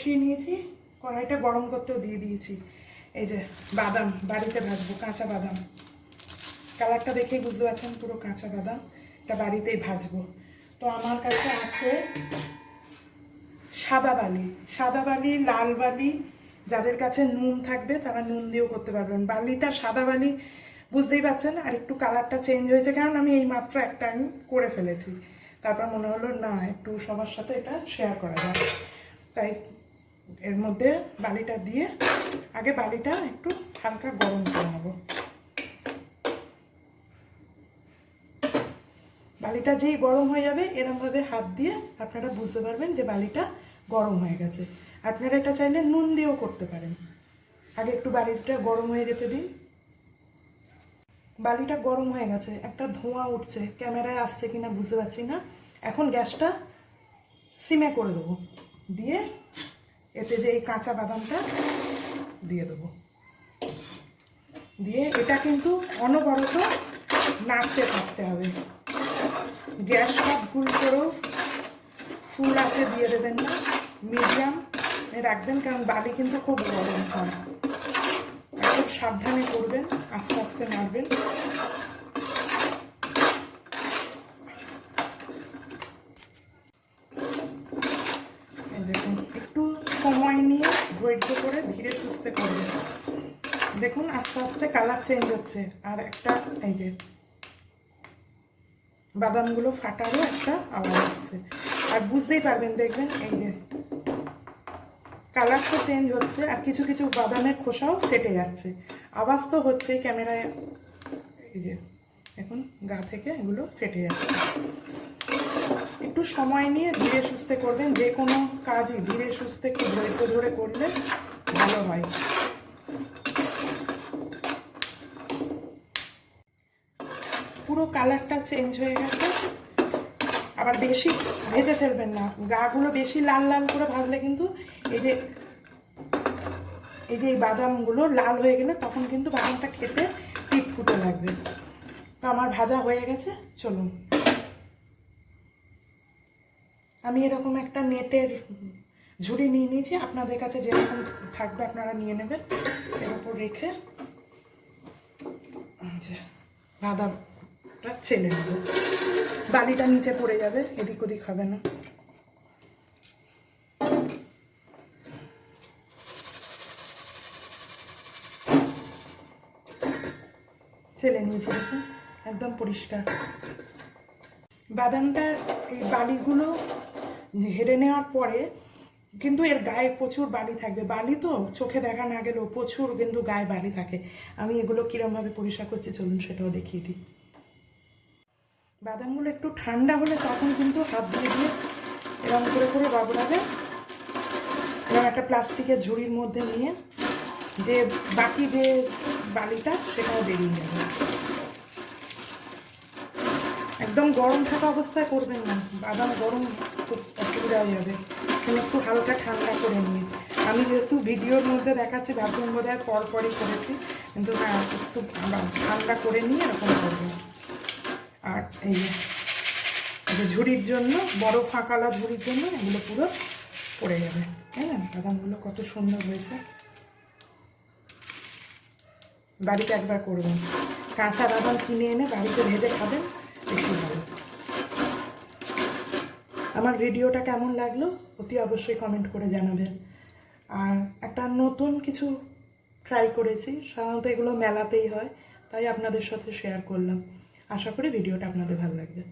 বসিয়ে নিয়েছি, কড়াইটা গরম করতেও দিয়ে দিয়েছি। এই যে বাদাম বাড়িতে ভাজবো, কাঁচা বাদাম, কালারটা দেখেই বুঝতে পারছেন পুরো কাঁচা বাদাম, এটা বাড়িতেই ভাজবো। তো আমার কাছে আছে সাদা বালি, লাল বালি। যাদের কাছে নুন থাকবে তারা নুন দিয়েও করতে পারবেন। বালিটা সাদা বালি বুঝতেই পারছেন, আর একটু কালারটা চেঞ্জ হয়েছে কারণ আমি এই মাত্র একটা আমি করে ফেলেছি। তারপর মনে হলো না, একটু সবার সাথে এটা শেয়ার করা যায়, তাই এর মধ্যে বালিটা দিয়ে আগে বালিটা একটু হালকা গরম করে নেব। বালিটা যেই গরম হয়ে যাবে এরমভাবে হাত দিয়ে আপনারা বুঝতে পারবেন যে বালিটা গরম হয়ে গেছে। আপনারা এটা চাইলে নুন দিয়েও করতে পারেন। আগে একটু বালিটা গরম হয়ে যেতে দিন। বালিটা গরম হয়ে গেছে, একটা ধোঁয়া উঠছে, ক্যামেরায় আসছে কিনা বুঝতে পারছি না। এখন গ্যাসটা সিমে করে দেবো, দিয়ে এতে যে এই কাঁচা বাদামটা দিয়ে দেবো, দিয়ে এটা কিন্তু অনবরত নাড়তে থাকতে হবে। গ্যাসটা ভুল করেও ফুল আঁচে দিয়ে দেবেন না, মিডিয়াম রাখবেন, কারণ বালি কিন্তু খুব গরম হয়। খুব সাবধানে করবেন, আস্তে আস্তে নাড়বেন। দেখুন একটু সময় নিয়ে ধৈর্য করে ধীরে সুস্থে করবেন। দেখুন আস্তে আস্তে কালার চেঞ্জ হচ্ছে, আর একটা এই যে বাদামগুলো ফাটারও একটা আওয়াজ আসছে, আর বুঝতেই পারবেন, দেখবেন এই যে কালারটা চেঞ্জ হচ্ছে, আর কিছু কিছু বাদামের খোসাও ফেটে যাচ্ছে। আওয়াজ তো হচ্ছেই ক্যামেরায়, এই যে এখন গা থেকে এগুলো ফেটে যাচ্ছে। একটু সময় নিয়ে ধীরে সুস্থে করবেন, যে কোনো কাজই ধীরে সুস্থে একটু ধৈর্য ধরে করলে ভালো হয়। পুরো কালারটা চেঞ্জ হয়ে গেছে। আবার বেশি ভেজে ফেলবেন না, গাগুলো বেশি লাল লাল করে ভাজলে কিন্তু এই যে এই বাদামগুলো লাল হয়ে গেলে তখন কিন্তু বাদামটা খেতে পিটপুটে লাগবে। তো আমার ভাজা হয়ে গেছে, চলুন। আমি এরকম একটা নেটের ঝুড়ি নিয়ে নিয়েছি, আপনাদের কাছে যেরকম থাকবে আপনারা নিয়ে নেবেন। এর উপর রেখে বাদামটা ছেলে নেব, বালিটা নিচে পড়ে যাবে, এদিক ওদিক হবে না। ছেলে নিয়েছি, দেখুন একদম পরিষ্কার। বাদামটার এই বালিগুলো হেরে নেওয়ার পরে কিন্তু এর গায়ে প্রচুর বালি থাকবে। বালি তো চোখে দেখা না গেলেও প্রচুর কিন্তু গায়ে বালি থাকে। আমি এগুলো কীরমভাবে পরিষ্কার করছি চলুন সেটাও দেখিয়ে দিই। বাদামগুলো একটু ঠান্ডা হলে তখন কিন্তু হাত দিয়ে দিয়ে এরকম করে করে রগড়াবে। এরকম একটা প্লাস্টিকের ঝুড়ির মধ্যে নিয়ে যে বাকি যে বালিটা সেটাও বেরিয়ে যাবে। একদম গরম থাকা অবস্থায় করবেন না, বাদাম গরম খুব অসুবিধা হয়ে যাবে। এখানে একটু হালকা ঠান্ডা করে নিয়ে, আমি যেহেতু ভিডিওর মধ্যে দেখাচ্ছি ভাবছেন বোধ হয় পরপরই করেছি, কিন্তু হ্যাঁ একটু ঠান্ডা করে নিয়ে এরকম করবেন। আর এই যে ঝুড়ির জন্য, বড় ফাঁকালা ঝুড়ির জন্য এগুলো পুরো পড়ে যাবে। তাই না, বাদামগুলো কত সুন্দর হয়েছে। বাড়িতে একবার করবেন, কাঁচা বাদাম কিনে এনে বাড়িতে ভেজে খাবেন, বেশি ভালো। আমার ভিডিওটা কেমন লাগলো অতি অবশ্যই কমেন্ট করে জানাবেন। আর একটা নতুন কিছু ট্রাই করেছি, সাধারণত এগুলো মেলাতেই হয়, তাই আপনাদের সাথে শেয়ার করলাম। আশা করি ভিডিওটা আপনাদের ভালো লাগবে।